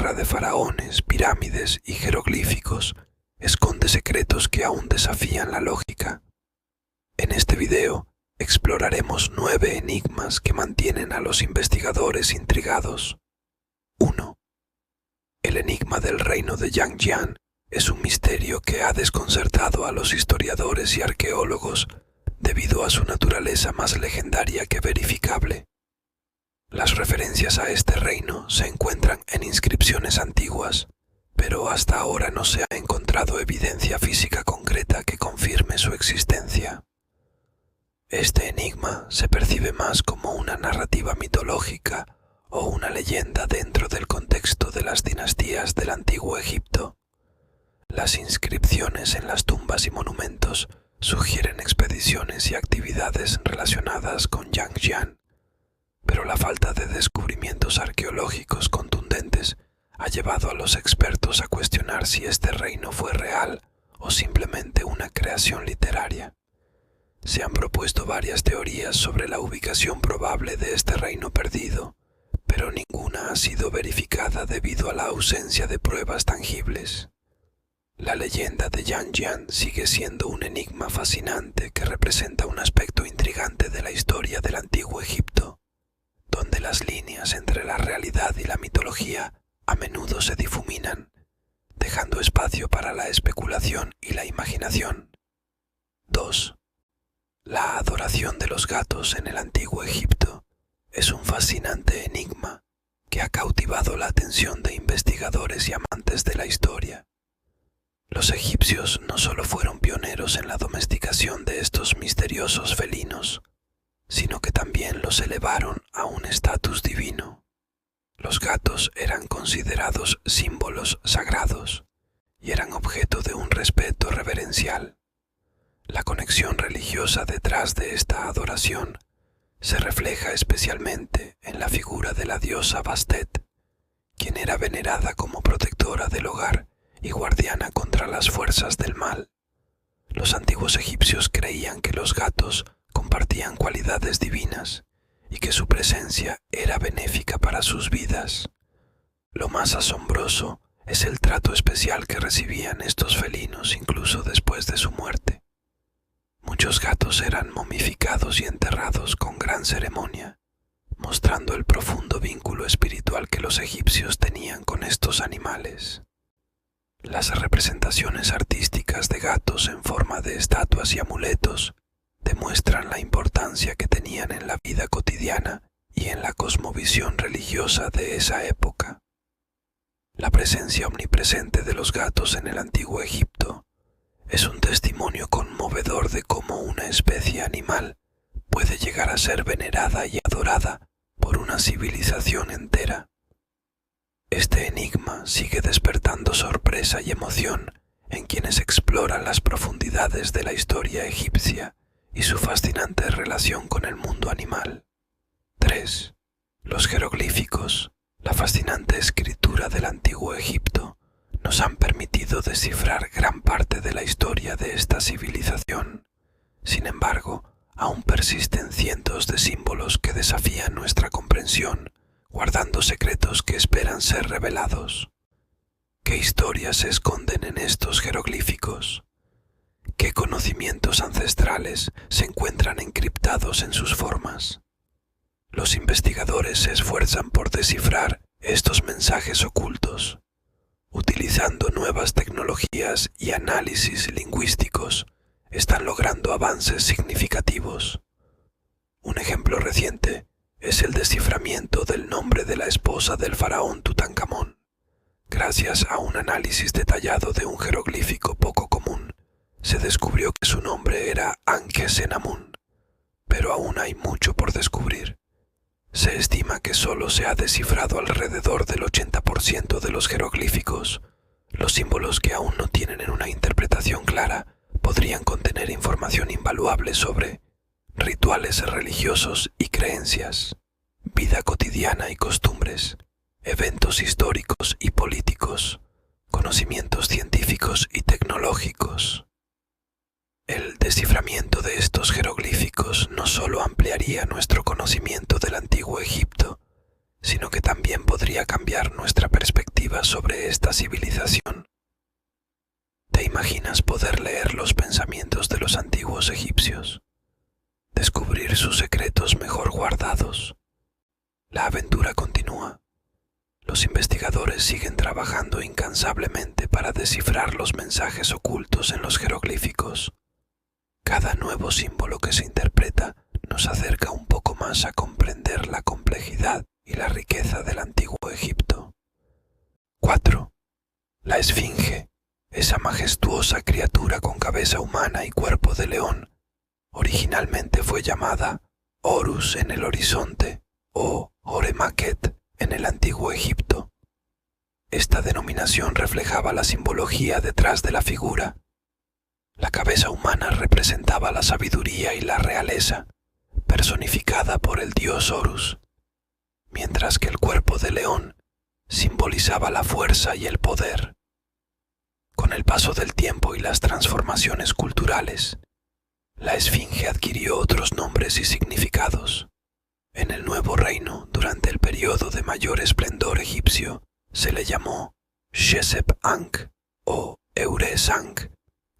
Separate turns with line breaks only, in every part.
tierra de faraones, pirámides y jeroglíficos esconde secretos que aún desafían la lógica. En este video exploraremos 9 enigmas que mantienen a los investigadores intrigados. 1. El enigma del reino de Yangjian es un misterio que ha desconcertado a los historiadores y arqueólogos debido a su naturaleza más legendaria que verificable. Las referencias a este reino se encuentran en inscripciones antiguas, pero hasta ahora no se ha encontrado evidencia física concreta que confirme su existencia. Este enigma se percibe más como una narrativa mitológica o una leyenda dentro del contexto de las dinastías del Antiguo Egipto. Las inscripciones en las tumbas y monumentos sugieren expediciones y actividades relacionadas con Yangjian, pero la falta de descubrimientos arqueológicos contundentes ha llevado a los expertos a cuestionar si este reino fue real o simplemente una creación literaria. Se han propuesto varias teorías sobre la ubicación probable de este reino perdido, pero ninguna ha sido verificada debido a la ausencia de pruebas tangibles. La leyenda de Yangjian sigue siendo un enigma fascinante que representa un aspecto intrigante de la historia del Antiguo Egipto, donde las líneas entre la realidad y la mitología a menudo se difuminan, dejando espacio para la especulación y la imaginación. 2. La adoración de los gatos en el Antiguo Egipto es un fascinante enigma que ha cautivado la atención de investigadores y amantes de la historia. Los egipcios no solo fueron pioneros en la domesticación de estos misteriosos felinos, sino que también los elevaron a un estatus divino. Los gatos eran considerados símbolos sagrados y eran objeto de un respeto reverencial. La conexión religiosa detrás de esta adoración se refleja especialmente en la figura de la diosa Bastet, quien era venerada como protectora del hogar y guardiana contra las fuerzas del mal. Los antiguos egipcios creían que los gatos compartían cualidades divinas y que su presencia era benéfica para sus vidas. Lo más asombroso es el trato especial que recibían estos felinos incluso después de su muerte. Muchos gatos eran momificados y enterrados con gran ceremonia, mostrando el profundo vínculo espiritual que los egipcios tenían con estos animales. Las representaciones artísticas de gatos en forma de estatuas y amuletos demuestran la importancia que tenían en la vida cotidiana y en la cosmovisión religiosa de esa época. La presencia omnipresente de los gatos en el Antiguo Egipto es un testimonio conmovedor de cómo una especie animal puede llegar a ser venerada y adorada por una civilización entera. Este enigma sigue despertando sorpresa y emoción en quienes exploran las profundidades de la historia egipcia y su fascinante relación con el mundo animal. 3. Los jeroglíficos, la fascinante escritura del Antiguo Egipto, nos han permitido descifrar gran parte de la historia de esta civilización. Sin embargo, aún persisten cientos de símbolos que desafían nuestra comprensión, guardando secretos que esperan ser revelados. ¿Qué historias se esconden en estos jeroglíficos? ¿Qué conocimientos ancestrales se encuentran encriptados en sus formas? Los investigadores se esfuerzan por descifrar estos mensajes ocultos. Utilizando nuevas tecnologías y análisis lingüísticos, están logrando avances significativos. Un ejemplo reciente es el desciframiento del nombre de la esposa del faraón Tutankamón. Gracias a un análisis detallado de un jeroglífico poco común, se descubrió que su nombre era Anke-Senamun, pero aún hay mucho por descubrir. Se estima que solo se ha descifrado alrededor del 80% de los jeroglíficos. Los símbolos que aún no tienen una interpretación clara podrían contener información invaluable sobre rituales religiosos y creencias, vida cotidiana y costumbres, eventos históricos y políticos, conocimientos científicos y tecnológicos. El desciframiento de estos jeroglíficos no solo ampliaría nuestro conocimiento del Antiguo Egipto, sino que también podría cambiar nuestra perspectiva perspectiva sobre esta civilización. ¿Te imaginas poder leer los pensamientos de los antiguos egipcios? Descubrir sus secretos mejor guardados. La aventura continúa. Los investigadores siguen trabajando incansablemente para descifrar los mensajes ocultos en los jeroglíficos. Cada nuevo símbolo que se interpreta nos acerca un poco más a comprender la complejidad y la riqueza del antiguo Egipto. 4. La Esfinge, esa majestuosa criatura con cabeza humana y cuerpo de león, originalmente fue llamada Horus en el horizonte o Horemaquet en el antiguo Egipto. Esta denominación reflejaba la simbología detrás de la figura. La cabeza humana representaba la sabiduría y la realeza, personificada por el dios Horus, mientras que el cuerpo de león simbolizaba la fuerza y el poder. Con el paso del tiempo y las transformaciones culturales, la Esfinge adquirió otros nombres y significados. En el Nuevo Reino, durante el periodo de mayor esplendor egipcio, se le llamó Shesep-Ankh o Eures-Ankh,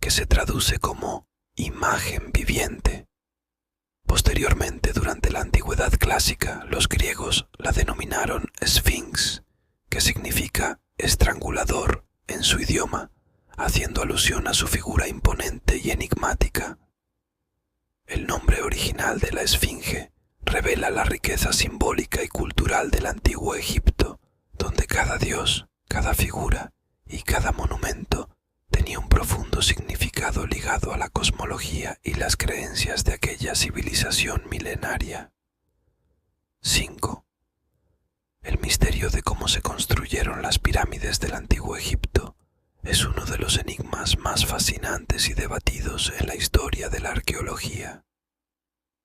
que se traduce como imagen viviente. Posteriormente, durante la Antigüedad clásica, los griegos la denominaron Sphinx, que significa estrangulador en su idioma, haciendo alusión a su figura imponente y enigmática. El nombre original de la Esfinge revela la riqueza simbólica y cultural del antiguo Egipto, donde cada dios, cada figura y cada monumento tenía un profundo significado ligado a la cosmología y las creencias de aquella civilización milenaria. 5. El misterio de cómo se construyeron las pirámides del antiguo Egipto es uno de los enigmas más fascinantes y debatidos en la historia de la arqueología.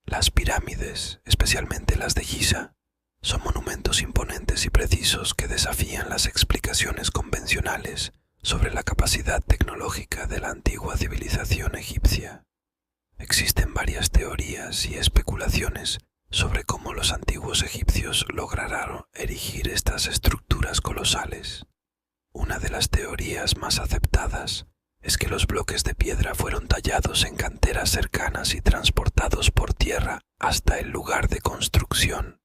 Las pirámides, especialmente las de Giza, son monumentos imponentes y precisos que desafían las explicaciones convencionales sobre la capacidad tecnológica de la antigua civilización egipcia. Existen varias teorías y especulaciones sobre cómo los antiguos egipcios lograron erigir estas estructuras colosales. Una de las teorías más aceptadas es que los bloques de piedra fueron tallados en canteras cercanas y transportados por tierra hasta el lugar de construcción.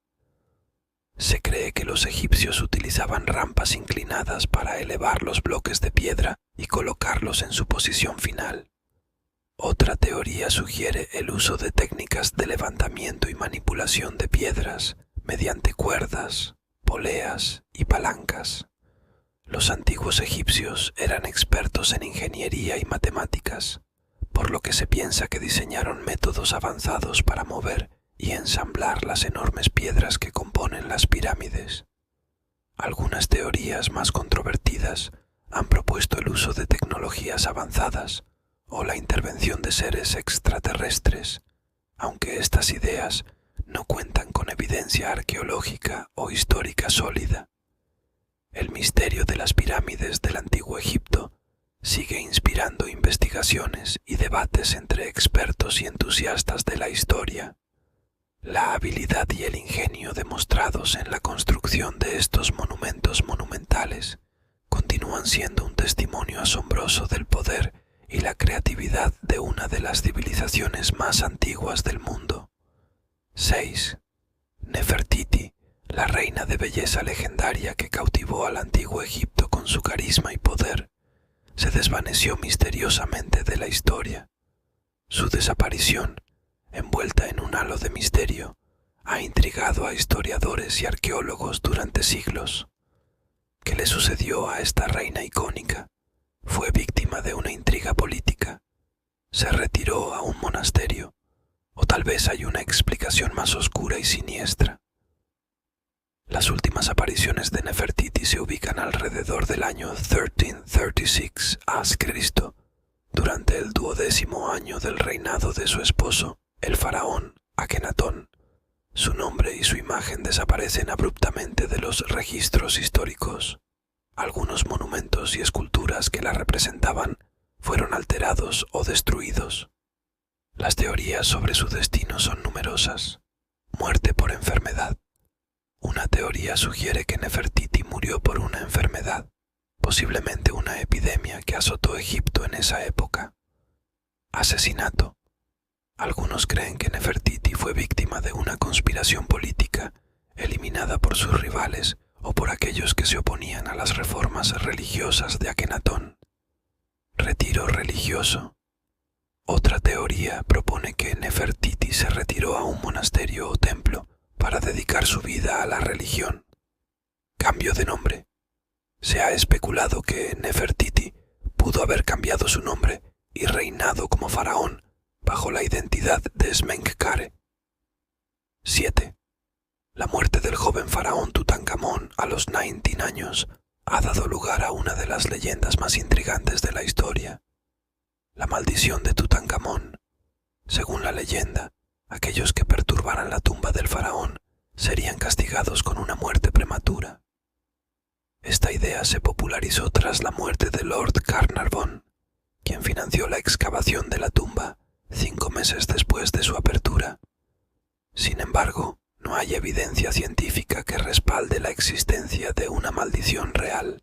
Se cree que los egipcios utilizaban rampas inclinadas para elevar los bloques de piedra y colocarlos en su posición final. Otra teoría sugiere el uso de técnicas de levantamiento y manipulación de piedras mediante cuerdas, poleas y palancas. Los antiguos egipcios eran expertos en ingeniería y matemáticas, por lo que se piensa que diseñaron métodos avanzados para mover y ensamblar las enormes piedras que componen las pirámides. Algunas teorías más controvertidas han propuesto el uso de tecnologías avanzadas o la intervención de seres extraterrestres, aunque estas ideas no cuentan con evidencia arqueológica o histórica sólida. El misterio de las pirámides del antiguo Egipto sigue inspirando investigaciones y debates entre expertos y entusiastas de la historia. La habilidad y el ingenio demostrados en la construcción de estos monumentos monumentales continúan siendo un testimonio asombroso del poder y la creatividad de una de las civilizaciones más antiguas del mundo. 6. Nefertiti, la reina de belleza legendaria que cautivó al antiguo Egipto con su carisma y poder, se desvaneció misteriosamente de la historia. Su desaparición, envuelta en un halo de misterio, ha intrigado a historiadores y arqueólogos durante siglos. ¿Qué le sucedió a esta reina icónica? ¿Fue víctima de una intriga política? ¿Se retiró a un monasterio? ¿O tal vez hay una explicación más oscura y siniestra? Las últimas apariciones de Nefertiti se ubican alrededor del año 1336 a.C., durante el 12º año del reinado de su esposo, el faraón Akenatón. Su nombre y su imagen desaparecen abruptamente de los registros históricos. Algunos monumentos y esculturas que la representaban fueron alterados o destruidos. Las teorías sobre su destino son numerosas. Muerte por enfermedad. Una teoría sugiere que Nefertiti murió por una enfermedad, posiblemente una epidemia que azotó Egipto en esa época. Asesinato. Algunos creen que Nefertiti fue víctima de una conspiración política, eliminada por sus rivales o por aquellos que se oponían a las reformas religiosas de Akenatón. Retiro religioso. Otra teoría propone que Nefertiti se retiró a un monasterio o templo para dedicar su vida a la religión. Cambio de nombre. Se ha especulado que Nefertiti pudo haber cambiado su nombre y reinado como faraón bajo la identidad de Smenkhkare. 7. La muerte del joven faraón Tutankamón a los 19 años ha dado lugar a una de las leyendas más intrigantes de la historia. La maldición de Tutankamón. Según la leyenda, aquellos que perturbaran la tumba del faraón serían castigados con una muerte prematura. Esta idea se popularizó tras la muerte de Lord Carnarvon, quien financió la excavación de la tumba 5 meses después de su apertura. Sin embargo, no hay evidencia científica que respalde la existencia de una maldición real.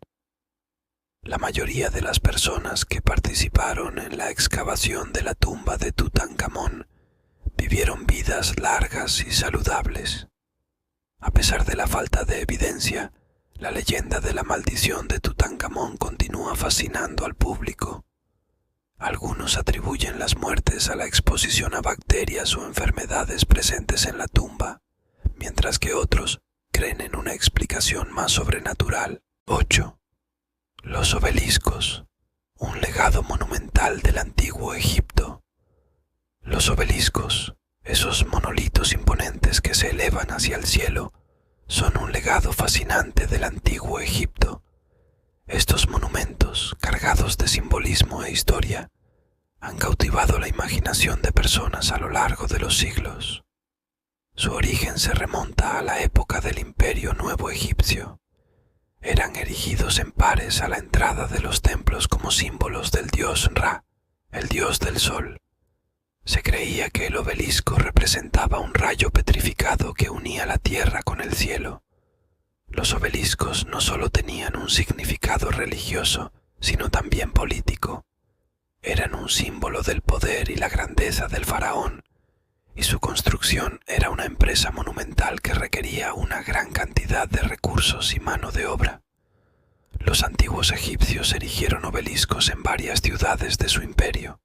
La mayoría de las personas que participaron en la excavación de la tumba de Tutankamón vivieron vidas largas y saludables. A pesar de la falta de evidencia, la leyenda de la maldición de Tutankamón continúa fascinando al público. Algunos atribuyen las muertes a la exposición a bacterias o enfermedades presentes en la tumba, mientras que otros creen en una explicación más sobrenatural. 8. Los obeliscos, un legado monumental del antiguo Egipto. Los obeliscos, esos monolitos imponentes que se elevan hacia el cielo, son un legado fascinante del antiguo Egipto. Estos monumentos, cargados de simbolismo e historia, han cautivado la imaginación de personas a lo largo de los siglos. Su origen se remonta a la época del Imperio Nuevo Egipcio. Eran erigidos en pares a la entrada de los templos como símbolos del dios Ra, el dios del sol. Se creía que el obelisco representaba un rayo petrificado que unía la tierra con el cielo. Los obeliscos no solo tenían un significado religioso, sino también político. Eran un símbolo del poder y la grandeza del faraón, y su construcción era una empresa monumental que requería una gran cantidad de recursos y mano de obra. Los antiguos egipcios erigieron obeliscos en varias ciudades de su imperio.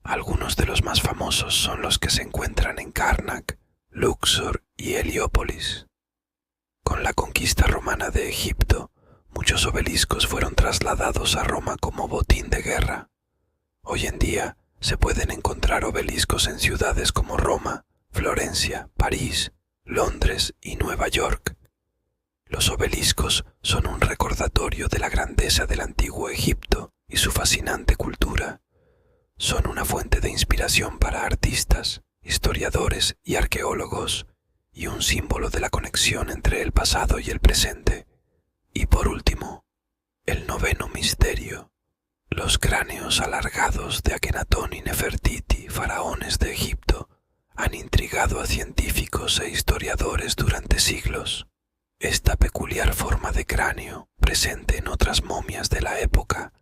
Algunos de los más famosos son los que se encuentran en Karnak, Luxor y Heliópolis. Con la conquista romana de Egipto, muchos obeliscos fueron trasladados a Roma como botín de guerra. Hoy en día se pueden encontrar obeliscos en ciudades como Roma, Florencia, París, Londres y Nueva York. Los obeliscos son un recordatorio de la grandeza del antiguo Egipto y su fascinante cultura. Son una fuente de inspiración para artistas, historiadores y arqueólogos, y un símbolo de la conexión entre el pasado y el presente. Y por último, el noveno misterio. Los cráneos alargados de Akenatón y Nefertiti, faraones de Egipto, han intrigado a científicos e historiadores durante siglos. Esta peculiar forma de cráneo, presente en otras momias de la época,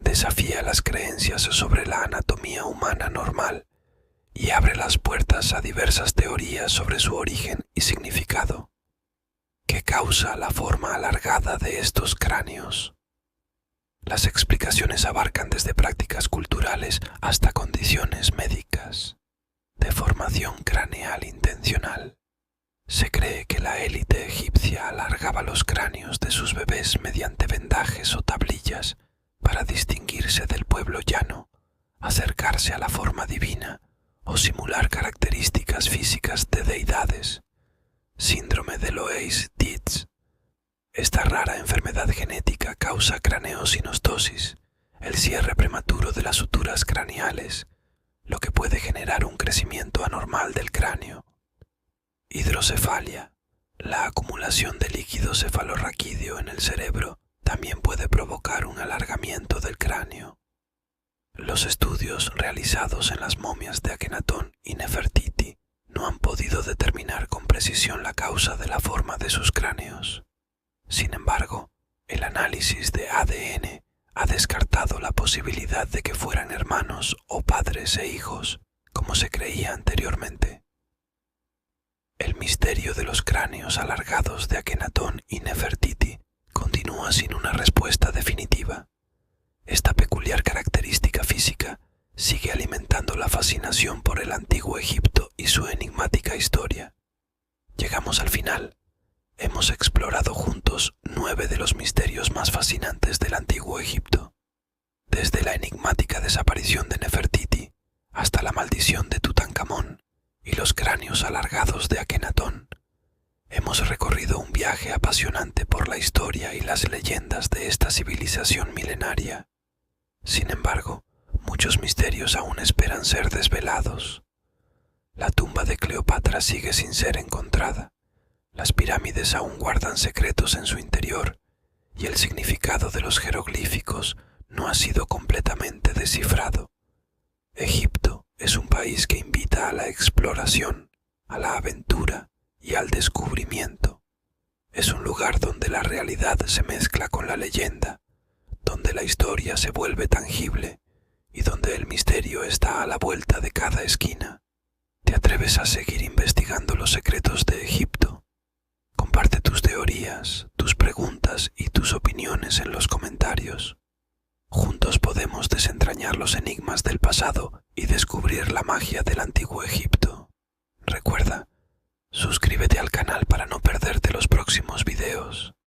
desafía las creencias sobre la anatomía humana normal y abre las puertas a diversas teorías sobre su origen y significado. ¿Qué causa la forma alargada de estos cráneos? Las explicaciones abarcan desde prácticas culturales hasta condiciones médicas. Deformación craneal intencional. Se cree que la élite egipcia alargaba los cráneos de sus bebés mediante vendajes o tablillas para distinguirse del pueblo llano, acercarse a la forma divina o simular características físicas de deidades. Síndrome de Loeys-Dietz. Esta rara enfermedad genética causa craneosinostosis, el cierre prematuro de las suturas craneales, lo que puede generar un crecimiento anormal del cráneo. Hidrocefalia. La acumulación de líquido cefalorraquídeo en el cerebro también puede provocar un alargamiento del cráneo. Los estudios realizados en las momias de Akenatón y Nefertiti no han podido determinar con precisión la causa de la forma de sus cráneos. Sin embargo, el análisis análisis de ADN ha descartado la posibilidad de que fueran hermanos o padres e hijos, como se creía anteriormente. El misterio de los cráneos alargados de Akenatón y Nefertiti continúa sin una respuesta definitiva. Esta peculiar característica física sigue alimentando la fascinación por el antiguo Egipto y su enigmática historia. Llegamos al final. Hemos explorado juntos 9 de los misterios más fascinantes del antiguo Egipto. Desde la enigmática desaparición de Nefertiti hasta la maldición de Tutankamón y los cráneos alargados de Akenatón, hemos recorrido un viaje apasionante por la historia y las leyendas de esta civilización milenaria. Sin embargo, muchos misterios aún esperan ser desvelados. La tumba de Cleopatra sigue sin ser encontrada. Las pirámides aún guardan secretos en su interior y el significado de los jeroglíficos no ha sido completamente descifrado. Egipto es un país que invita a la exploración, a la aventura y al descubrimiento. Es un lugar donde la realidad se mezcla con la leyenda, donde la historia se vuelve tangible y donde el misterio está a la vuelta de cada esquina. ¿Te atreves a seguir investigando los secretos de Egipto? Comparte tus teorías, tus preguntas y tus opiniones en los comentarios. Juntos podemos desentrañar los enigmas del pasado y descubrir la magia del antiguo Egipto. Recuerda, suscríbete al canal para no perderte los próximos videos.